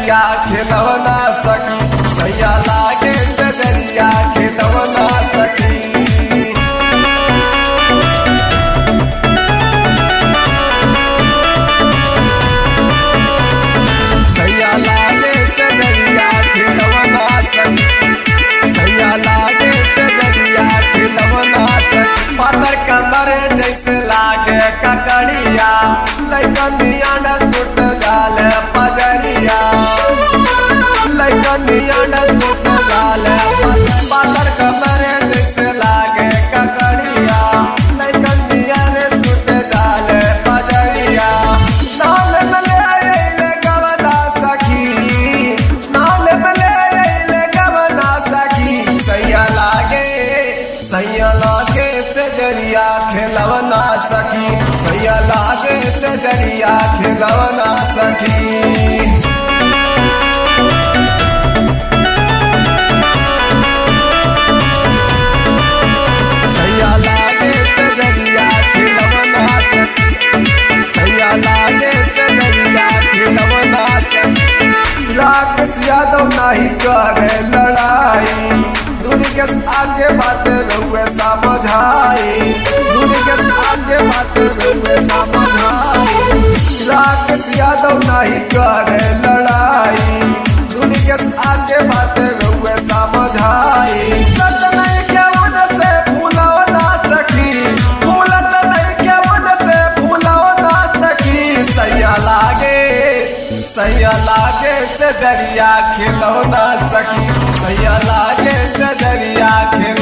जरिया खिलवना सकी, सैया लागे से जरिया खिलवना सकी। सैया लागे से जरिया खिलवना सकी, सैया लागे से जरिया खिलवना सकी। पातर कमर जैसे लागे ककड़िया, लइकन दिया न सुट जाले पजरिया, लइकन दिया न सुट जाले पातर कमर जैसे लागे ककड़िया, लइकन दिया न सुट जाले पजरिया। नाल मले अइले गवना सखी, नाल मले अइले गवना सखी। सैया लागे से जरिया खिलवना सकी, सैया लागे से जरिया खिलवना सकी। सैया लागे से जरिया खिलवना सकी, सैया लागे से जरिया खिलवना सकी। राकेश यादव नहीं करे लड़ाई, दुर्गेश आगे बात रहुए समझाई, दुर्गेश आगे बात रहुए समझाई। राकेश यादव नहीं करे लड़ाई, दुर्गेश आगे बात रहुए समझाई। लत नहीं के मन से फूलवना सखी, फूलत नहीं के मन से फूलवना सखी। सैया लागे से जरिया खिलौना सकी, सैया लागे से जरिया खिलौना